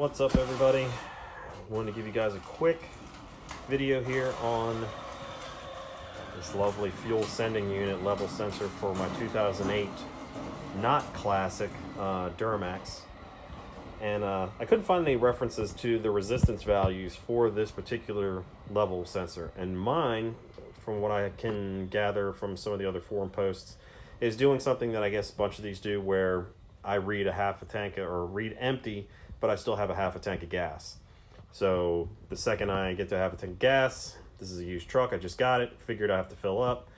What's up, everybody? I wanted to give you guys a quick video here on this lovely fuel sending unit level sensor for my 2008 not classic Duramax. And I couldn't find any references to the resistance values for this particular level sensor. And mine, from what I can gather from some of the other forum posts, is doing something that I guess a bunch of these do, where I read a half a tank or read empty, but I still have a half a tank of gas. So the second I get to half a tank of gas, this is a used truck, I just got it, figured I have to fill up.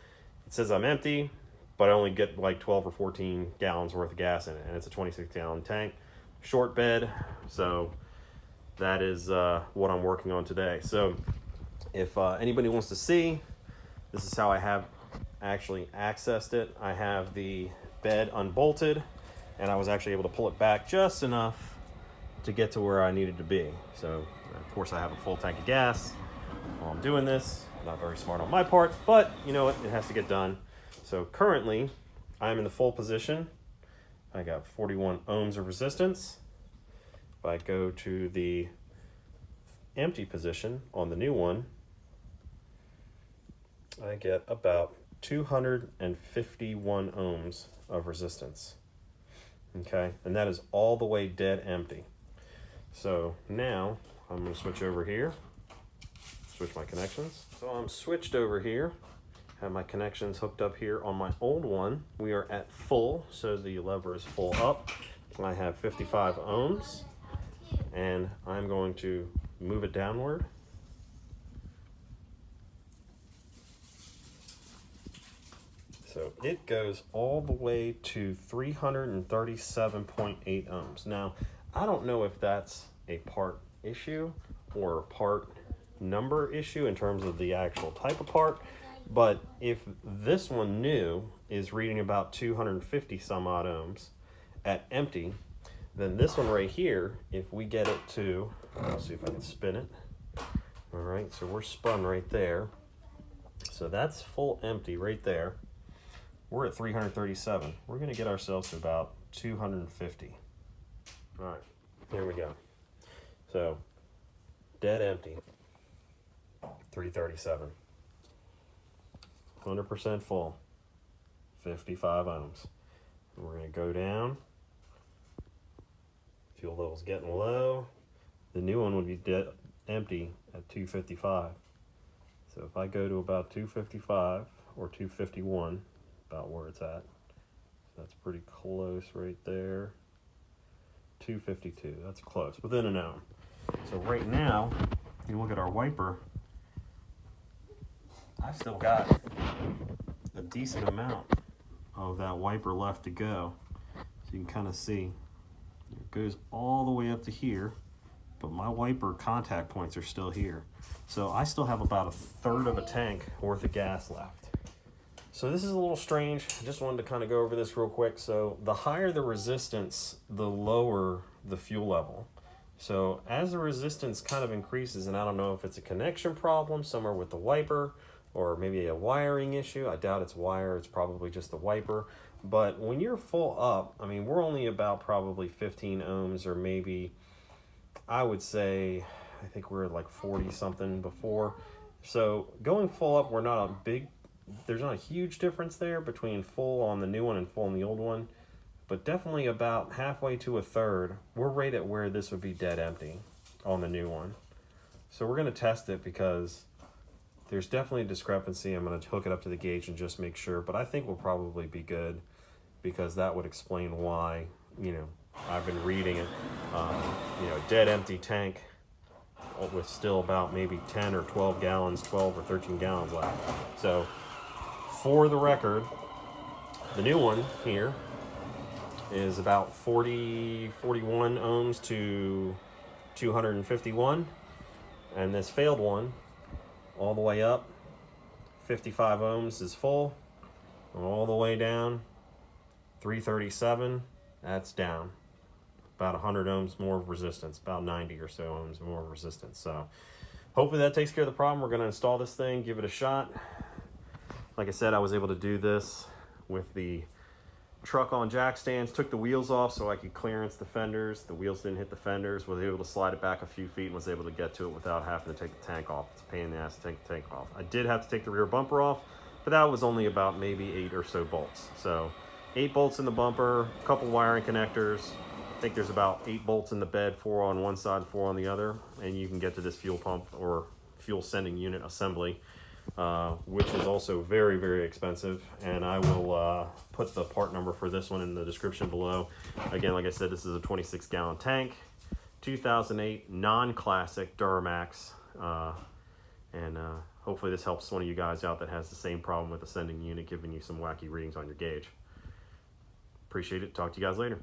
It says I'm empty, but I only get like 12 or 14 gallons worth of gas in it, and it's a 26-gallon tank, short bed. So that is what I'm working on today. So if anybody wants to see, this is how I have actually accessed it. I have the bed unbolted, and I was actually able to pull it back just enough to get to where I needed to be. So of course I have a full tank of gas while I'm doing this. Not very smart on my part, but you know what, it has to get done. So currently I'm in the full position. I got 41 ohms of resistance. If I go to the empty position on the new one, I get about 251 ohms of resistance. Okay, and that is all the way dead empty. So now I'm going to switch over here, switch my connections. So I'm switched over here, have my connections hooked up here on my old one. We are at full, so the lever is full up. I have 55 ohms, and I'm going to move it downward. So it goes all the way to 337.8 ohms. Now, I don't know if that's a part issue or a part number issue in terms of the actual type of part, but if this one new is reading about 250 some odd ohms at empty, then this one right here, if we get it to, let's see if I can spin it. All right, so we're spun right there. So that's full empty right there. We're at 337. We're gonna get ourselves to about 250. All right, here we go. So, dead empty, 337. 100% full, 55 ohms. And we're gonna go down. Fuel level's getting low. The new one would be dead empty at 255. So if I go to about 255 or 251, about where it's at, that's pretty close right there. 252, that's close, within an ohm. So right now, you look at our wiper, I've still got a decent amount of that wiper left to go. So you can kind of see, it goes all the way up to here, but my wiper contact points are still here. So I still have about a third of a tank worth of gas left. So this is a little strange. I just wanted to kind of go over this real quick. So the higher the resistance, the lower the fuel level. So as the resistance kind of increases, and I don't know if it's a connection problem somewhere with the wiper or maybe a wiring issue. I doubt it's wire, it's probably just the wiper. But when you're full up, I mean, we're only about probably 15 ohms, or maybe, I would say, I think we're at like 40 something before. So going full up, there's not a huge difference there between full on the new one and full on the old one, but definitely about halfway to a third, we're right at where this would be dead empty on the new one. So we're going to test it because there's definitely a discrepancy. I'm going to hook it up to the gauge and just make sure, but I think we'll probably be good, because that would explain why, you know, I've been reading it, you know, dead empty tank with still about maybe 10 or 12 gallons, 12 or 13 gallons left. So for the record, the new one here is about 41 ohms to 251. And this failed one, all the way up, 55 ohms is full. All the way down, 337, that's down. About 100 ohms more of resistance, about 90 or so ohms more of resistance. So hopefully that takes care of the problem. We're going to install this thing, give it a shot. Like I said, I was able to do this with the truck on jack stands, took the wheels off so I could clearance the fenders. The wheels didn't hit the fenders, was able to slide it back a few feet and was able to get to it without having to take the tank off. It's a pain in the ass to take the tank off. I did have to take the rear bumper off, but that was only about maybe 8 or so bolts. So 8 bolts in the bumper, a couple wiring connectors. I think there's about 8 bolts in the bed, 4 on one side, 4 on the other, and you can get to this fuel pump or fuel sending unit assembly, which is also very, very expensive. And I will put the part number for this one in the description below. Again, like I said, this is a 26-gallon tank, 2008 non-classic Duramax, and hopefully this helps one of you guys out that has the same problem with the sending unit giving you some wacky readings on your gauge. Appreciate it. Talk to you guys later.